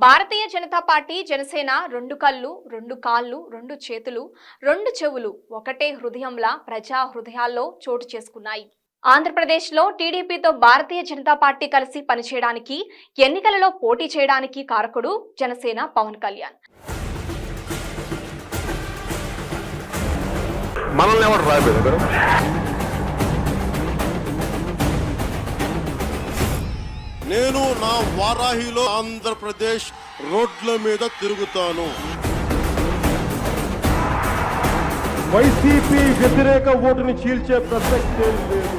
Bharatiya Janata party Janasena రెండు కళ్ళు, రెండు కాళ్ళు, రెండు చేతులు, రెండు చెవులు ఒకటే హృదయంలా ప్రజా హృదయాల్లో చోటు చేసుకున్నాయి. ఆంధ్రప్రదేశ్లో టీడీపీతో భారతీయ జనతా పార్టీ కలిసి పనిచేయడానికి, ఎన్నికలలో పోటీ చేయడానికి కారకుడు జనసేన పవన్ కళ్యాణ్. నేను నా వారాహిలో ఆంధ్రప్రదేశ్ రోడ్ల మీద తిరుగుతాను. వైసీపీ వ్యతిరేక ఓటుని చీల్చే ప్రసక్తే లేదు.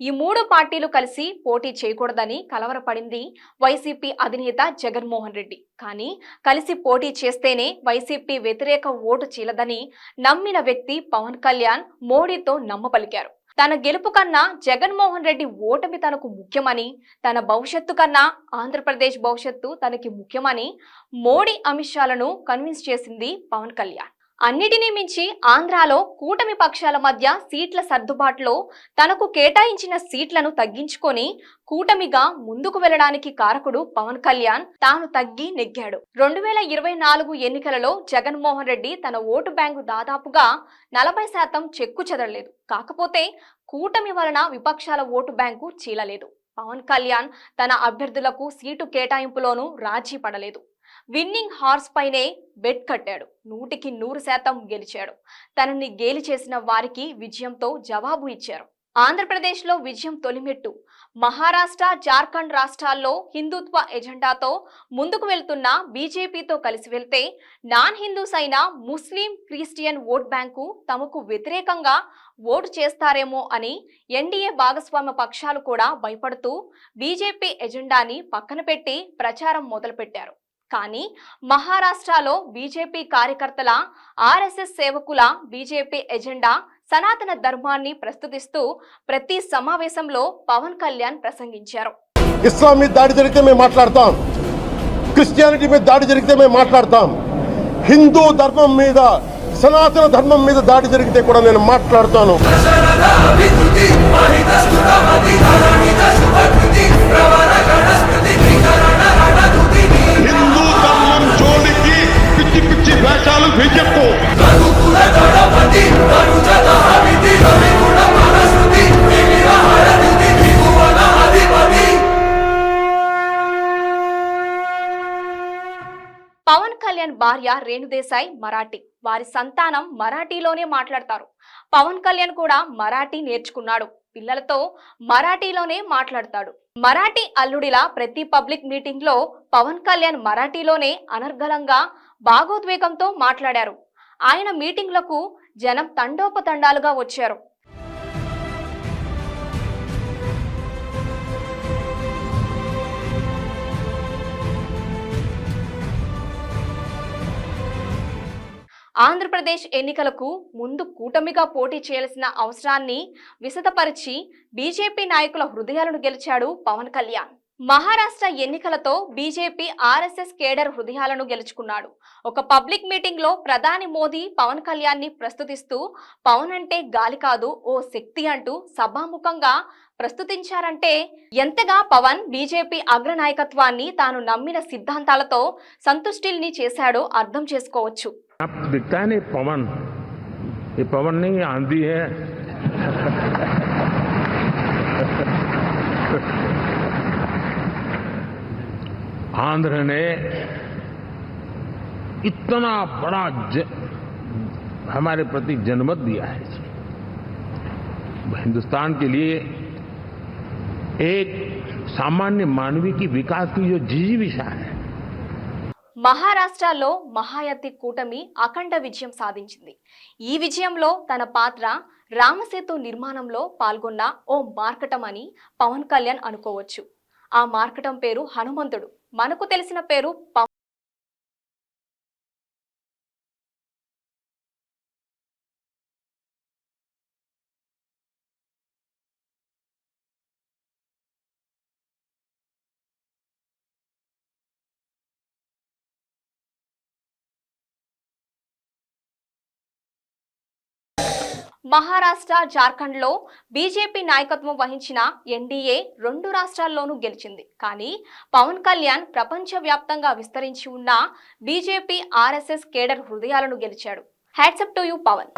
ఈ మూడు పార్టీలు కలిసి పోటీ చేయకూడదని కలవరపడింది వైసీపీ అధినేత జగన్మోహన్ రెడ్డి. కానీ కలిసి పోటీ చేస్తేనే వైసీపీ వ్యతిరేక ఓటు చీలదని నమ్మిన వ్యక్తి పవన్ కళ్యాణ్ మోడీతో నమ్మపలికారు. తన గెలుపు కన్నా జగన్మోహన్ రెడ్డి ఓటమి తనకు ముఖ్యమని, తన భవిష్యత్తు కన్నా ఆంధ్రప్రదేశ్ భవిష్యత్తు తనకి ముఖ్యమని మోడీ అమిత్ షాలను కన్విన్స్ చేసింది పవన్ కళ్యాణ్. అన్నిటినీ మించి ఆంధ్రాలో కూటమి పక్షాల మధ్య సీట్ల సర్దుబాటులో తనకు కేటాయించిన సీట్లను తగ్గించుకొని కూటమిగా ముందుకు వెళ్లడానికి కారకుడు పవన్ కళ్యాణ్ తాను తగ్గి నెగ్గాడు. 2024 ఎన్నికలలో జగన్మోహన్ రెడ్డి తన ఓటు బ్యాంకు దాదాపుగా 40% చెక్కు చెదరలేదు. కాకపోతే కూటమి వలన విపక్షాల ఓటు బ్యాంకు చీలలేదు. పవన్ కళ్యాణ్ తన అభ్యర్థులకు సీటు కేటాయింపులోనూ రాజీ పడలేదు. విన్నింగ్ హార్స్ పైనే బెట్ కట్టాడు. 100% గెలిచాడు. తనని గేలి చేసిన వారికి విజయంతో జవాబు ఇచ్చారు. ఆంధ్రప్రదేశ్లో విజయం తొలిమెట్టు. మహారాష్ట్ర, జార్ఖండ్ రాష్ట్రాల్లో హిందుత్వ ఎజెండాతో ముందుకు వెళ్తున్న బీజేపీతో కలిసి వెళ్తే నాన్ హిందూస్ అయిన ముస్లిం, క్రిస్టియన్ ఓట్ బ్యాంకు తమకు వ్యతిరేకంగా ఓటు చేస్తారేమో అని ఎన్డీఏ భాగస్వామ్య పక్షాలు కూడా భయపడుతూ బీజేపీ ఎజెండాని పక్కన పెట్టి ప్రచారం మొదలుపెట్టారు. కానీ మహారాష్ట్రలో బీజేపీ కార్యకర్తల, ఆర్ఎస్ఎస్ సేవకుల బీజేపీ ఎజెండా సనాతన ధర్మాన్ని ప్రస్తుతిస్తూ ప్రతి సమావేశంలో పవన్ కళ్యాణ్ ప్రసంగించారు. ఇస్లాం మీద దాడి జరిగితే మేము మాట్లాడతాం, క్రిస్టియానిటీ మీద దాడి జరిగితే మేము మాట్లాడతాం, హిందూ ధర్మం మీద, సనాతన ధర్మం మీద దాడి జరిగితే కూడా నేను మాట్లాడతాను. హిందూ ధర్మం జోలికి పిచ్చి పిచ్చి వేషాలు వేయకు. పవన్ కళ్యాణ్ భార్య రేణుదేశాయ్ మరాఠీ. వారి సంతానం మరాఠీలోనే మాట్లాడతారు. పవన్ కళ్యాణ్ కూడా మరాఠీ నేర్చుకున్నాడు. పిల్లలతో మరాఠీలోనే మాట్లాడతాడు. మరాఠీ అల్లుడిలా ప్రతి పబ్లిక్ మీటింగ్ లో పవన్ కళ్యాణ్ మరాఠీలోనే అనర్గళంగా భాగోద్వేగంతో మాట్లాడారు. ఆయన మీటింగ్లకు జనం తండోపతండాలుగా వచ్చారు. ఆంధ్రప్రదేశ్ ఎన్నికలకు ముందు కూటమిగా పోటీ చేయాల్సిన అవసరాన్ని విశదపరిచి బీజేపీ నాయకుల హృదయాలను గెలిచాడు పవన్ కళ్యాణ్. మహారాష్ట్ర ఎన్నికలతో బీజేపీ, ఆర్ఎస్ఎస్ కేడర్ హృదయాలను గెలుచుకున్నాడు. ఒక పబ్లిక్ మీటింగ్ లో ప్రధాని మోదీ పవన్ కళ్యాణ్ ని ప్రస్తుతిస్తూ పవన్ అంటే గాలి కాదు, ఓ శక్తి అంటూ సభాముఖంగా ప్రస్తుతించారంటే ఎంతగా పవన్ బీజేపీ అగ్రనాయకత్వాన్ని తాను నమ్మిన సిద్ధాంతాలతో సంతుష్టిని చేశాడో అర్థం చేసుకోవచ్చు. आप दिखता है नहीं पवन, ये पवन नहीं आंधी है. आंध्र ने इतना बड़ा हमारे प्रति जनमत दिया है. हिंदुस्तान के लिए एक सामान्य मानवी की विकास की जो जिजीविषा है. మహారాష్ట్రలో మహాయతి కూటమి అఖండ విజయం సాధించింది. ఈ విజయంలో తన పాత్ర రామసేతు నిర్మాణంలో పాల్గొన్న ఓ మార్కటం అని పవన్ కళ్యాణ్ అనుకోవచ్చు. ఆ మార్కటం పేరు హనుమంతుడు. మనకు తెలిసిన పేరు మహారాష్ట్ర, జార్ఖండ్లో బీజేపీ నాయకత్వం వహించిన ఎన్డీఏ 2 రాష్ట్రాల్లోనూ గెలిచింది. కానీ పవన్ కళ్యాణ్ ప్రపంచవ్యాప్తంగా విస్తరించి ఉన్న బీజేపీ ఆర్ఎస్ఎస్ కేడర్ హృదయాలను గెలిచాడు. Hats up to you Pawan.